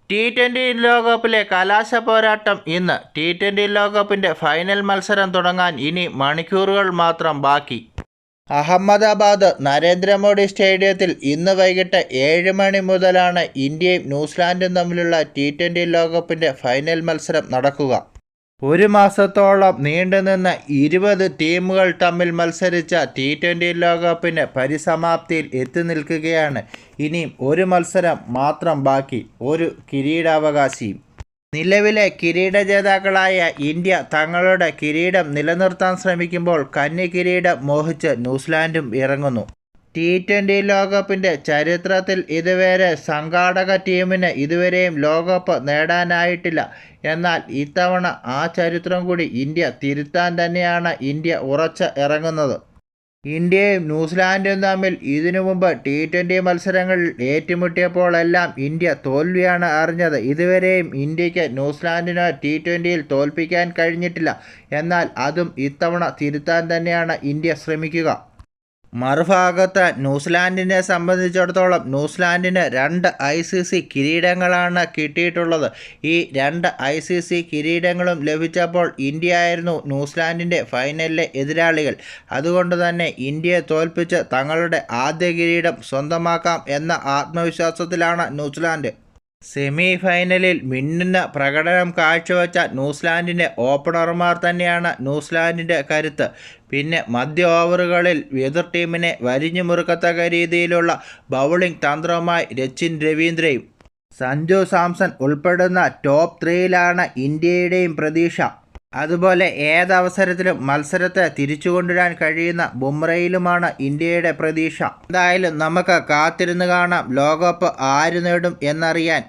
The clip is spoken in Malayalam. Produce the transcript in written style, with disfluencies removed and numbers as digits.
ടി-20 ലോകകപ്പിലെ കലാശ പോരാട്ടം ഇന്ന്. ടി-20 ലോകകപ്പിന്റെ ഫൈനൽ മത്സരം തുടങ്ങാൻ ഇനി മണിക്കൂറുകൾ മാത്രം ബാക്കി. അഹമ്മദാബാദ് നരേന്ദ്രമോദി സ്റ്റേഡിയത്തിൽ ഇന്ന് വൈകിട്ട് 7 മണി മുതലാണ് ഇന്ത്യയും ന്യൂസിലാൻഡും തമ്മിലുള്ള ടി-20 ലോകകപ്പിന്റെ ഫൈനൽ മത്സരം നടക്കുക. ഒരു മാസത്തോളം നീണ്ടുനിന്ന 20 ടീമുകൾ തമ്മിൽ മത്സരിച്ച ടി-20 ലോകകപ്പിന് പരിസമാപ്തിയിൽ എത്തി നിൽക്കുകയാണ്. ഇനിയും ഒരു മത്സരം മാത്രം ബാക്കി, ഒരു കിരീടാവകാശിയും. നിലവിലെ കിരീട ജേതാക്കളായ ഇന്ത്യ തങ്ങളുടെ കിരീടം നിലനിർത്താൻ ശ്രമിക്കുമ്പോൾ കന്നി കിരീടം മോഹിച്ച് ന്യൂസിലാൻഡും ഇറങ്ങുന്നു. ടി-20 ലോകകപ്പിൻ്റെ ചരിത്രത്തിൽ ഇതുവരെ സംഘാടക ടീമിന് ഇതുവരെയും ലോകകപ്പ് നേടാനായിട്ടില്ല. എന്നാൽ ഇത്തവണ ആ ചരിത്രം കൂടി ഇന്ത്യ തിരുത്താൻ തന്നെയാണ് ഇന്ത്യ ഉറച്ച് ഇറങ്ങുന്നത്. ഇന്ത്യയും ന്യൂസിലാൻഡും തമ്മിൽ ഇതിനു മുമ്പ് ടി-20 മത്സരങ്ങളിൽ ഏറ്റുമുട്ടിയപ്പോഴെല്ലാം ഇന്ത്യ തോൽവിയാണ് അറിഞ്ഞത്. ഇതുവരെയും ഇന്ത്യക്ക് ന്യൂസിലാൻഡിനെ ടി-20യിൽ തോൽപ്പിക്കാൻ കഴിഞ്ഞിട്ടില്ല. എന്നാൽ അതും ഇത്തവണ തിരുത്താൻ തന്നെയാണ് ഇന്ത്യ ശ്രമിക്കുക. മറുഭാഗത്ത് ന്യൂസിലാൻഡിനെ സംബന്ധിച്ചിടത്തോളം ന്യൂസിലാൻഡിന് 2 ICC കിരീടങ്ങളാണ് കിട്ടിയിട്ടുള്ളത്. ഈ 2 ICC കിരീടങ്ങളും ലഭിച്ചപ്പോൾ ഇന്ത്യയായിരുന്നു ന്യൂസിലാൻഡിൻ്റെ ഫൈനലിലെ എതിരാളികൾ. അതുകൊണ്ട് തന്നെ ഇന്ത്യയെ തോൽപ്പിച്ച് തങ്ങളുടെ ആദ്യ കിരീടം സ്വന്തമാക്കാം എന്ന ആത്മവിശ്വാസത്തിലാണ് ന്യൂസിലാൻഡ്. സെമി ഫൈനലിൽ മിന്നുന്ന പ്രകടനം കാഴ്ചവെച്ച ന്യൂസിലാൻഡിൻ്റെ ഓപ്പണർമാർ തന്നെയാണ് ന്യൂസിലാൻഡിൻ്റെ കരുത്ത്. പിന്നെ മധ്യ ഓവറുകളിൽ എതിർ ടീമിനെ വരിഞ്ഞു മുറുക്കത്തക്ക രീതിയിലുള്ള ബൗളിംഗ് തന്ത്രവുമായി രച്ചിൻ രവീന്ദ്രയും സഞ്ജു സാംസൺ ഉൾപ്പെടുന്ന ടോപ്പ് 3യിലാണ് ഇന്ത്യയുടെയും പ്രതീക്ഷ. അതുപോലെ ഏതവസരത്തിലും മത്സരത്തെ തിരിച്ചുകൊണ്ടുവരാൻ കഴിയുന്ന ബുംറയിലുമാണ് ഇന്ത്യയുടെ പ്രതീക്ഷ. എന്തായാലും നമുക്ക് കാത്തിരുന്ന് കാണാം ലോകകപ്പ് ആര് നേടും എന്നറിയാൻ.